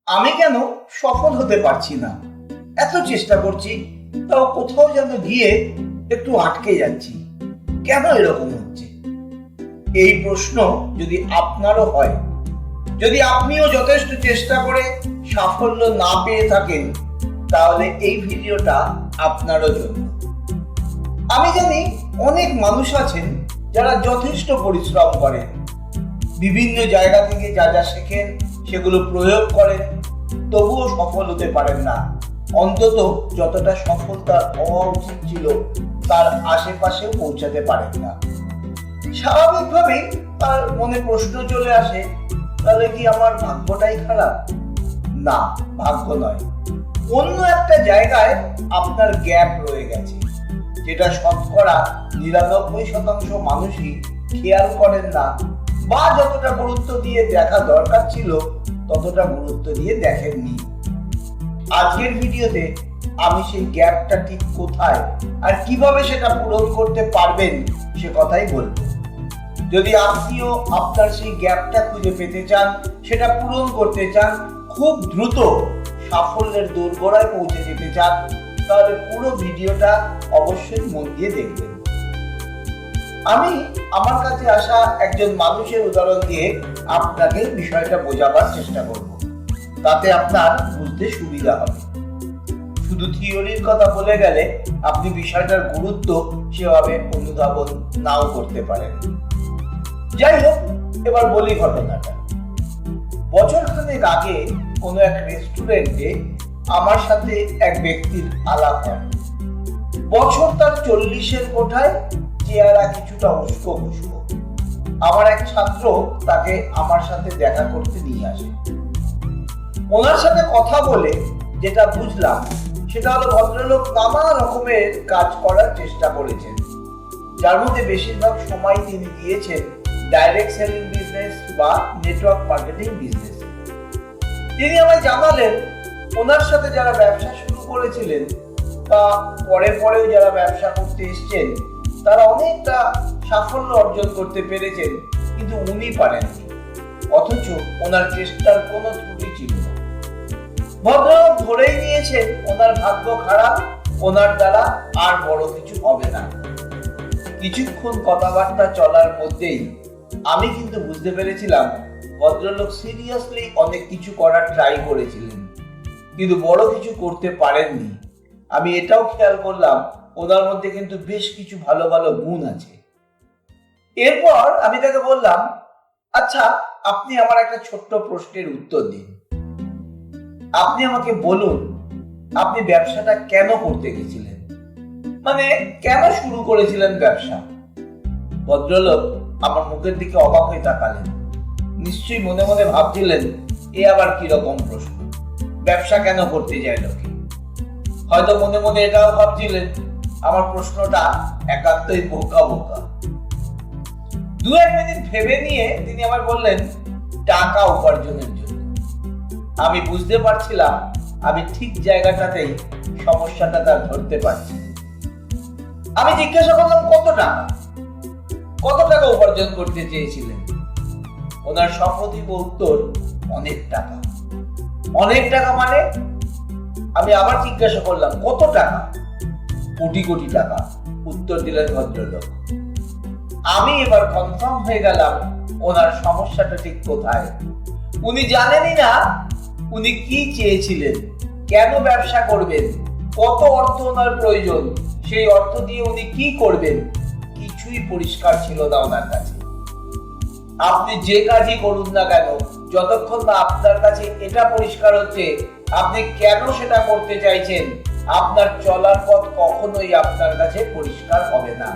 আমি কেন সফল হতে পারছি না? এত চেষ্টা করছি, তাও কোথাও যেন গিয়ে একটু আটকে যাচ্ছি। কেন এরকম হচ্ছে? এই প্রশ্ন যদি আপনারও হয়, যদি আপনিও যথেষ্ট চেষ্টা করে সাফল্য না পেয়ে থাকেন, তাহলে এই ভিডিওটা আপনারও জন্য। আমি জানি অনেক মানুষ আছেন যারা যথেষ্ট পরিশ্রম করেন, বিভিন্ন জায়গা থেকে যা যা শেখেন সেগুলো প্রয়োগ করেন, তবুও সফল হতে পারেন না। অন্তত যতটা সফলতা হওয়া উচিত ছিল তার আশেপাশেও পৌঁছাতে পারেন না। স্বাভাবিকভাবেই তার মনে প্রশ্ন চলে আসে, তাহলে কি আমার ভাগ্যটাই খারাপ? না, ভাগ্য নয়, অন্য একটা জায়গায় আপনার গ্যাপ রয়ে গেছে, যেটা শতকরা 99% মানুষই খেয়াল করেন না, বা যতটা গুরুত্ব দিয়ে দেখা দরকার ছিল ততটা গুরুত্ব দিয়ে দেখেননি। আজকের ভিডিওতে আমি সেই গ্যাপটা ঠিক কোথায় আর কিভাবে সেটা পূরণ করতে পারবেন সে কথাই বলবো। যদি আপনিও আপনার সেই গ্যাপটা খুঁজে পেতে চান, সেটা পূরণ করতে চান, খুব দ্রুত সাফল্যের দোরগোড়ায় পৌঁছে যেতে চান, তাহলে পুরো ভিডিওটা অবশ্যই মন দিয়ে দেখবেন। আমি আমার কাছে আসা একজন মানুষের উদাহরণ দিয়ে আপনাকে বিষয়টা বোঝাবার চেষ্টা করব, তাতে আপনার বুঝতে সুবিধা হবে। শুধু থিওরির কথা বলে গেলে আপনি বিষয়টার গুরুত্ব সেভাবে অনুধাবন নাও করতে পারেন। যাই হোক, এবার বলি ঘটনাটা। বছরখানেক আগে কোনো এক রেস্টুরেন্টে আমার সাথে এক ব্যক্তির আলাপ হয়। বছর তার 40-এর কোঠায়, চেহারা কিছুটা উস্কো খুস্কো। আমার এক ছাত্র তাকে আমার সাথে দেখা করতে নিয়ে আসে। ওনার সাথে কথা বলে যেটা বুঝলাম সেটা হলো, ভদ্রলোক নানা রকমের কাজ করার চেষ্টা করেছেন, যার মধ্যে বেশিরভাগ সময় তিনি দিয়েছেন ডাইরেক্ট সেলিং বিজনেস বা নেটওয়ার্ক মার্কেটিং বিজনেস। তিনি আমায় জানালেন ওনার সাথে যারা ব্যবসা শুরু করেছিলেন বা পরেও যারা ব্যবসা করতে এসছেন, তারা অনেকটা সাফল্য অর্জন করতে পেরেছেন, কিন্তু উনি পারেননি। অথচ ওনার চেষ্টার কোনো ত্রুটি ছিল না। ভদ্রলোক ধরেই নিয়েছেন ওনার ভাগ্য খারাপ, ওনার দ্বারা আর বড় কিছু হবে না। কিছুক্ষণ কথাবার্তা চলার মধ্যেই আমি কিন্তু বুঝতে পেরেছিলাম ভদ্রলোক সিরিয়াসলি অনেক কিছু করার ট্রাই করেছিলেন, কিন্তু বড় কিছু করতে পারেননি। আমি এটাও খেয়াল করলাম ওনার মধ্যে কিন্তু বেশ কিছু ভালো ভালো গুণ আছে। এরপর আমি তাকে বললাম, আচ্ছা, আপনি আমার একটা ছোট্ট প্রশ্নের উত্তর দিন। আপনি আমাকে বলুন, আপনি ব্যবসাটা কেন করতে গেছিলেন? মানে কেন শুরু করেছিলেন ব্যবসা? ভদ্রলোক আমার মুখের দিকে অবাক হয়ে তাকালেন। নিশ্চয়ই মনে মনে ভাবছিলেন, এ আবার কিরকম প্রশ্ন, ব্যবসা কেন করতে যায় লোকে। হয়তো মনে মনে এটাও ভাবছিলেন, আমার প্রশ্নটা একান্তই বোকা বোকা। 2-1 মিনিট ভেবে নিয়ে তিনি আমায় বললেন, টাকা উপার্জনের জন্য। আমি বুঝতে পারছিলাম আমি ঠিক জায়গাটাতেই সমস্যাটা তার ধরতে পারছি। আমি জিজ্ঞাসা করলাম, কত টাকা উপার্জন করতে চেয়েছিলেন? ওনার সপ্রতিভ উত্তর, অনেক টাকা। অনেক টাকা মানে? আমি আবার জিজ্ঞাসা করলাম, কত টাকা? কোটি কোটি টাকা, উত্তর দিলেন ভদ্রলোক। আমি এবার কনফার্ম হয়ে গেলাম ওনার সমস্যাটা ঠিক কোথায়। উনি জানেনই না উনি কি চেয়েছিলেন, কেন ব্যবসা করবেন, কত অর্থ ওনার প্রয়োজন, সেই অর্থ দিয়ে উনি কি করবেন, কিছুই পরিষ্কার ছিল না ওনার কাছে। আপনি যে কাজই করুন না কেন, যতক্ষণ না আপনার কাছে এটা পরিষ্কার হচ্ছে আপনি কেন সেটা করতে চাইছেন, আপনার চলার পথ কখনোই আপনার কাছে পরিষ্কার হবে না।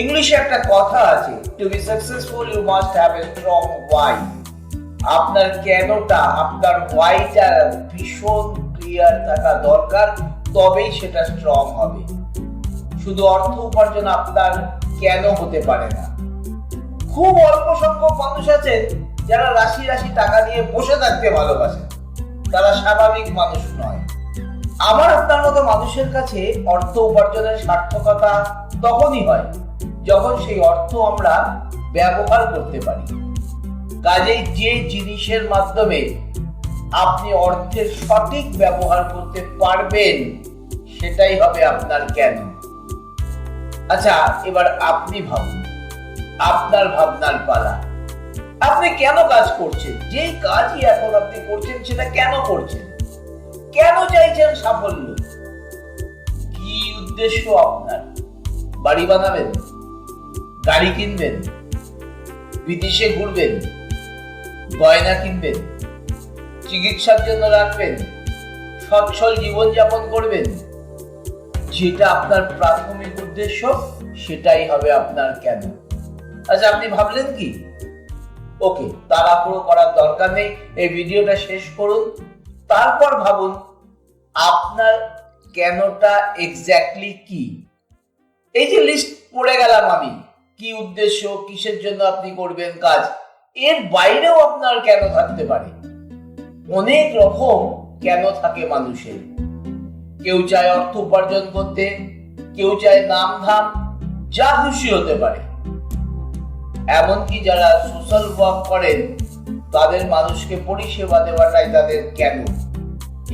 ইংলিশে একটা কথা আছে, to be successful you must have a strong why. আপনার কেনটা, আপনার ওয়াইটা ভীষণ ক্লিয়ার থাকা দরকার, তবেই সেটা স্ট্রং হবে। শুধু অর্থ উপার্জন আপনার কেন হতে পারে না। খুব অল্প সংখ্যক মানুষ আছেন যারা রাশি রাশি টাকা নিয়ে বসে থাকতে ভালোবাসেন, তারা স্বাভাবিক মানুষ নয়। আমার আপনার মতো মানুষের কাছে অর্থ উপার্জনের সার্থকতা তখনই হয় যখন সেই অর্থ আমরা ব্যবহার করতে পারি। কাজেই যে জিনিসের মাধ্যমে আপনি অর্থের সঠিক ব্যবহার করতে পারবেন, সেটাই হবে আপনার কেন। আচ্ছা, এবার আপনি ভাবুন, আপনার ভাবনার পালা। আপনি কেন কাজ করছেন? যেই কাজই এখন আপনি করছেন সেটা কেন করছেন? কেন চাইছেন সাফল্য? কি উদ্দেশ্য আপনার? বাড়ি বানাবেন, গাড়ি কিনবেন, বিদেশে ঘুরবেন, গয়না কিনবেন, চিকিৎসার জন্য রাখবেন, সচ্ছল জীবনযাপন করবেন। যেটা আপনার প্রাথমিক উদ্দেশ্য সেটাই হবে আপনার কেন। আচ্ছা, আপনি ভাবলেন কি? ওকে, তাড়াহুড়ো করার দরকার নেই, এই ভিডিওটা শেষ করুন, তারপর ভাবুন আপনার কেনটা এক্স্যাক্টলি কি। এই যে লিস্ট পড়ে গেলাম আমি, কি উদ্দেশ্য, কিসের জন্য আপনি করবেন কাজ, এর বাইরেও আপনার কেন থাকতে পারে। অনেক রকম কেন থাকে মানুষের। কেউ চায় অর্থ উপার্জন করতে, কেউ চায় নাম ধাম, যা খুশি হতে পারে। এমনকি যারা সোশ্যাল ওয়ার্ক করেন তাদের মানুষকে পরিষেবা দেওয়াটাই তাদের কেন।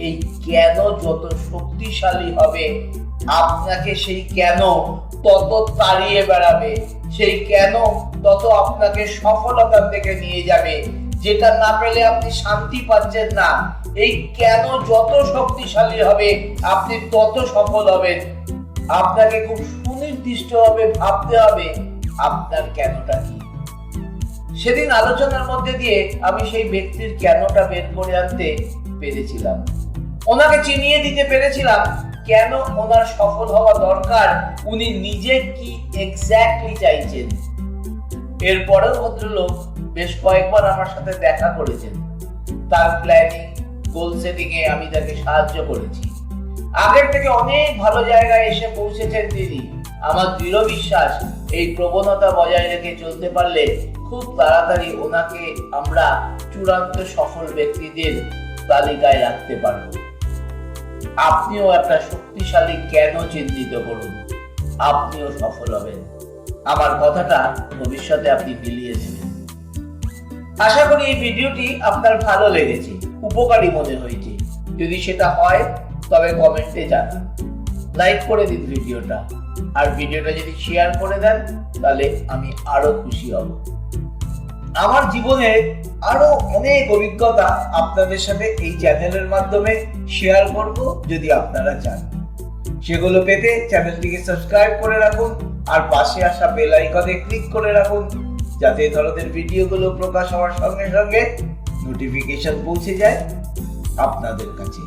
এই কেন যত শক্তিশালী হবে, আপনাকে সেই কেন তত তাড়িয়ে বেড়াবে, সেই কেন তত আপনাকে সফলতার দিকে নিয়ে যাবে। যেটা না পেলে আপনি শান্তি পাচ্ছেন না, এই কেন যত শক্তিশালী হবে আপনি তত সফল হবেন। আপনাকে খুব সুনির্দিষ্টভাবে ভাবতে হবে আপনার কেনটা কি। সেদিন আলোচনার মধ্যে দিয়ে আমি সেই ব্যক্তির কেনটা বের করে আনতে পেরেছিলাম, ওনাকে চিনিয়ে দিতে পেরেছিলাম কেন ওনার সফল হওয়া দরকার, উনি নিজে কি এক্স্যাক্টলি চাইছেন। এরপরেও ভদ্রলোক বেশ কয়েকবার আমার সাথে দেখা করেছেন। তার প্ল্যানিং, গোল সেটিং এ আমি তাকে সাহায্য করেছি। আগের থেকে অনেক ভালো জায়গায় এসে পৌঁছেছেন তিনি। আমার দৃঢ় বিশ্বাস এই প্রবণতা বজায় রেখে চলতে পারলে খুব তাড়াতাড়ি ওনাকে আমরা চূড়ান্ত সফল ব্যক্তিদের তালিকায় রাখতে পারব। আপনিও একটা শক্তিশালী কেন চিহ্নিত করুন, আপনিও সফল হবেন। আমার কথাটা ভবিষ্যতে আপনি মিলিয়ে দেবেন। আশা করি এই ভিডিওটি আপনার ভালো লেগেছে, উপকারী মনে হয়েছে। যদি সেটা হয় তবে কমেন্টে জানান, লাইক করে দিন ভিডিওটা, আর ভিডিওটা যদি শেয়ার করে দেন তাহলে আমি আরো খুশি হব। আমার জীবনে আরো অনেক অভিজ্ঞতা আপনাদের সাথে এই চ্যানেলের মাধ্যমে শেয়ার করব। যদি আপনারা চান সেগুলো পেতে চ্যানেলটিকে সাবস্ক্রাইব করে রাখুন, আর পাশে আসা বেল আইকনে ক্লিক করে রাখুন, যাতে এই ধরনের ভিডিওগুলো প্রকাশ হওয়ার সঙ্গে সঙ্গে নোটিফিকেশন পৌঁছে যায় আপনাদের কাছে।